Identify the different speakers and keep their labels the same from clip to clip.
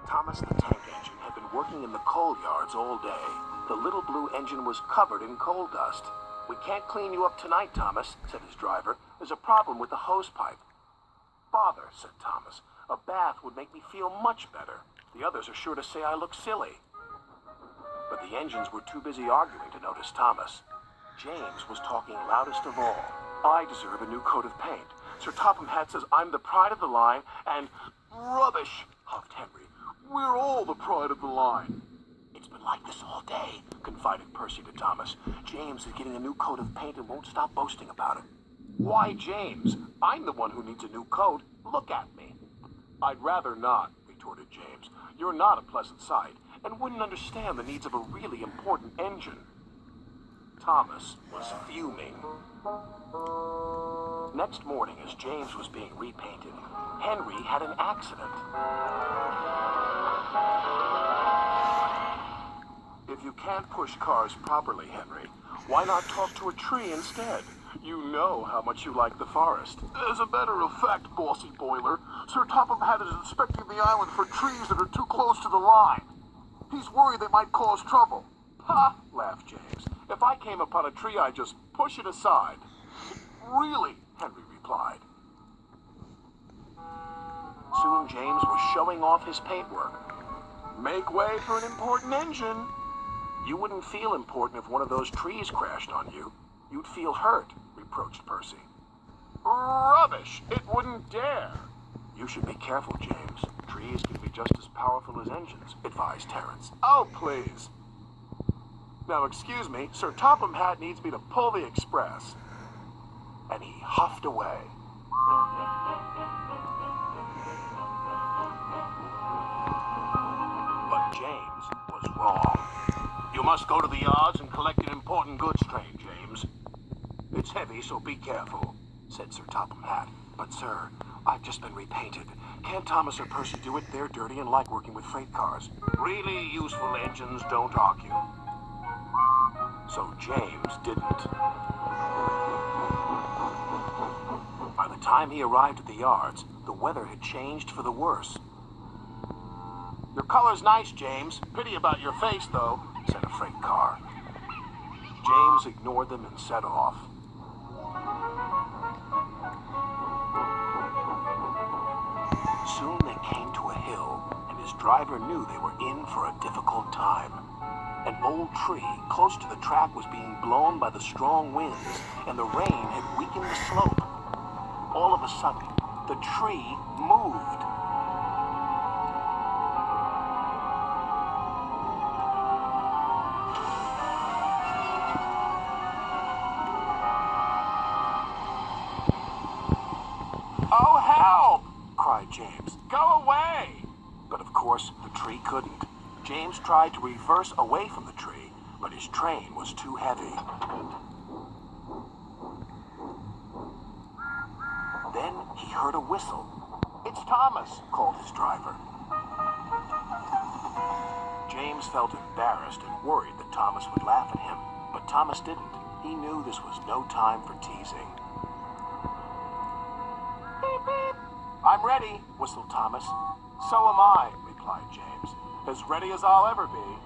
Speaker 1: Thomas the Tank Engine had been working in the coal yards all day. The little blue engine was covered in coal dust. "We can't clean you up tonight, Thomas," said his driver. "There's a problem with the hose pipe." "Bother," said Thomas. "A bath would make me feel much better. The others are sure to say I look silly." But the engines were too busy arguing to notice Thomas. James was talking loudest of all. "I deserve a new coat of paint. Sir Topham Hatt says I'm the pride of the line, and—" "Rubbish," huffed Henry. "We're all the pride of the line." "It's been like this all day," confided Percy to Thomas. "James is getting a new coat of paint and won't stop boasting about it." "Why, James? I'm the one who needs a new coat. Look at me." "I'd rather not," retorted James. "You're not a pleasant sight, and wouldn't understand the needs of a really important engine." Thomas was fuming. Next morning, as James was being repainted, Henry had an accident. "If you can't push cars properly, Henry, why not talk to a tree instead? You know how much you like the forest." "As a matter of fact, Bossy Boiler, Sir Topham Hatt is inspecting the island for trees that are too close to the line. He's worried they might cause trouble." "Ha!" laughed James. "If I came upon a tree, I'd just push it aside." "Really?" Henry replied. Soon James was showing off his paintwork. "Make way for an important engine." "You wouldn't feel important if one of those trees crashed on you. You'd feel hurt," reproached Percy. "Rubbish! It wouldn't dare." "You should be careful, James. Trees can be just as powerful as engines," advised Terence. "Oh, please. Now, excuse me, Sir Topham Hatt needs me to pull the express." And he huffed away. But James was wrong. "You must go to the yards and collect an important goods train, James. It's heavy, so be careful," said Sir Topham Hatt. "But, sir, I've just been repainted. Can't Thomas or Percy do it? They're dirty and like working with freight cars." Really useful engines don't argue. So James didn't. By the time he arrived at the yards, the weather had changed for the worse. "Your color's nice, James. Pity about your face, though," said a freight car. James ignored them and set off. Soon they came to a hill, and his driver knew they were in for a difficult time. An old tree close to the track was being blown by the strong winds, and the rain had weakened the slope. All of a sudden, the tree moved. "Oh, help!" cried James. "Go away!" But of course, the tree couldn't. James tried to reverse away from the tree, but his train was too heavy. Then he heard a whistle. "It's Thomas," called his driver. James felt embarrassed and worried that Thomas would laugh at him, but Thomas didn't. He knew this was no time for teasing. "Beep, beep." "I'm ready," whistled Thomas. "So am I," replied James. "As ready as I'll ever be."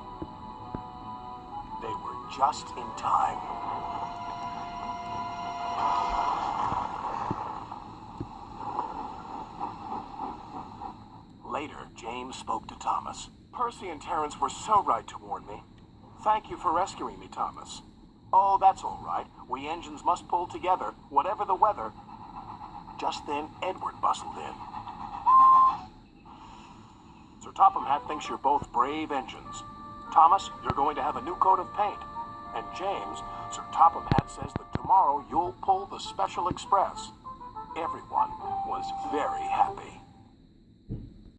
Speaker 1: They were just in time. Later, James spoke to Thomas. "Percy and Terence were so right to warn me. Thank you for rescuing me, Thomas." "Oh, that's all right. We engines must pull together, whatever the weather." Just then, Edward bustled in. "Sir Topham Hatt thinks you're both brave engines. Thomas, you're going to have a new coat of paint. And James, Sir Topham Hatt says that tomorrow you'll pull the Special Express." Everyone was very happy.